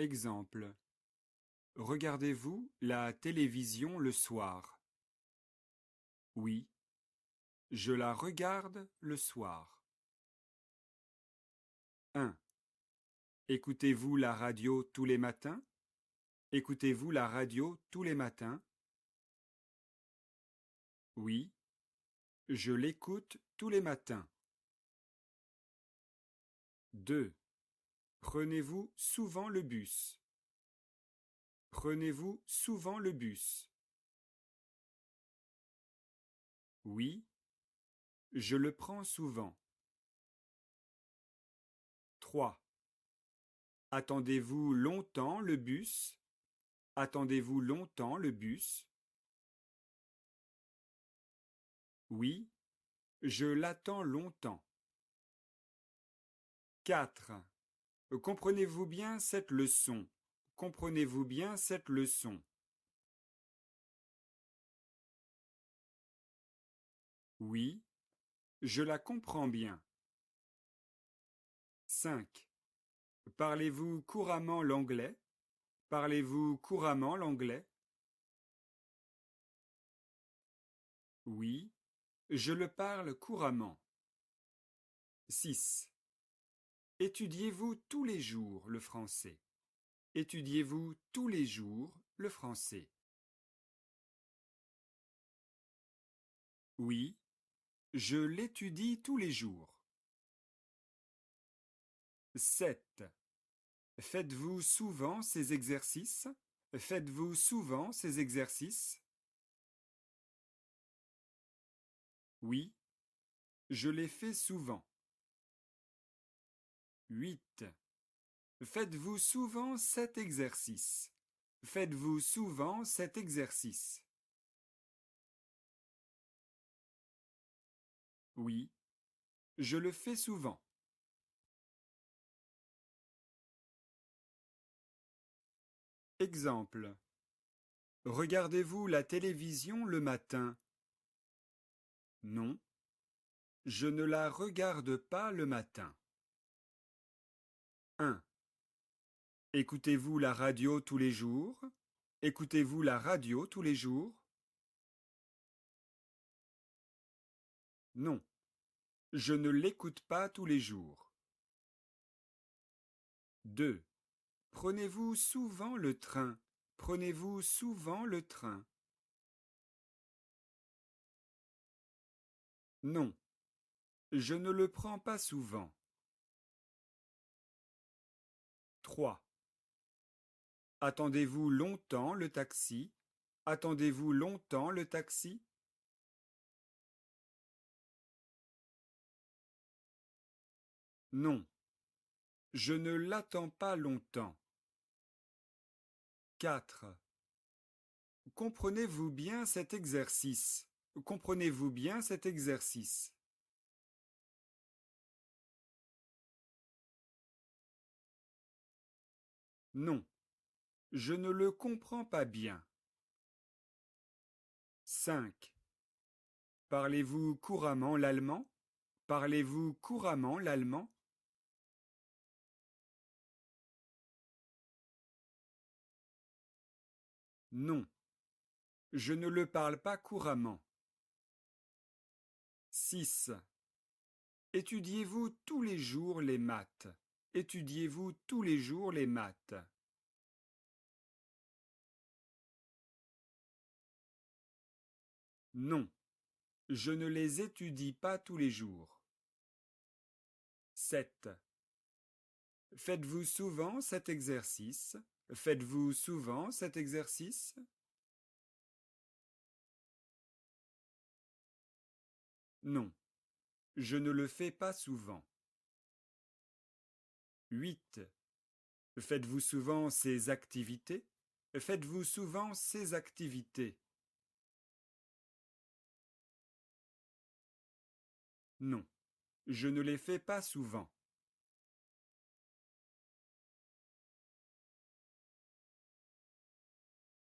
Exemple. Regardez-vous la télévision le soir? Oui, je la regarde le soir. 1. Écoutez-vous la radio tous les matins? Écoutez-vous la radio tous les matins? Oui, je l'écoute tous les matins. 2. Prenez-vous souvent le bus? Prenez-vous souvent le bus? Oui, je le prends souvent. 3. Attendez-vous longtemps le bus? Attendez-vous longtemps le bus? Oui, je l'attends longtemps. 4. Comprenez-vous bien cette leçon? Comprenez-vous bien cette leçon? Oui, je la comprends bien. 5. Parlez-vous couramment l'anglais? Parlez-vous couramment l'anglais? Oui, je le parle couramment. 6. Étudiez-vous tous les jours le français? Étudiez-vous tous les jours le français? Oui, je l'étudie tous les jours. 7. Faites-vous souvent ces exercices? Faites-vous souvent ces exercices? Oui, je les fais souvent. 8. Faites-vous souvent cet exercice? Faites-vous souvent cet exercice? Oui, je le fais souvent. Exemple. Regardez-vous la télévision le matin? Non, je ne la regarde pas le matin. 1. Écoutez-vous la radio tous les jours? Écoutez-vous la radio tous les jours? Non, je ne l'écoute pas tous les jours. 2. Prenez-vous souvent le train? Prenez-vous souvent le train? Non, je ne le prends pas souvent. 3. Attendez-vous longtemps le taxi? Attendez-vous longtemps le taxi? Non, je ne l'attends pas longtemps. 4. Comprenez-vous bien cet exercice? Comprenez-vous bien cet exercice? Non, je ne le comprends pas bien. 5. Parlez-vous couramment l'allemand? Parlez-vous couramment l'allemand? Non, je ne le parle pas couramment. 6. Étudiez-vous tous les jours les maths? Étudiez-vous tous les jours les maths? Non, je ne les étudie pas tous les jours. 7. Faites-vous souvent cet exercice? Faites-vous souvent cet exercice? Non, je ne le fais pas souvent. 8. Faites-vous souvent ces activités? Faites-vous souvent ces activités? Non, je ne les fais pas souvent.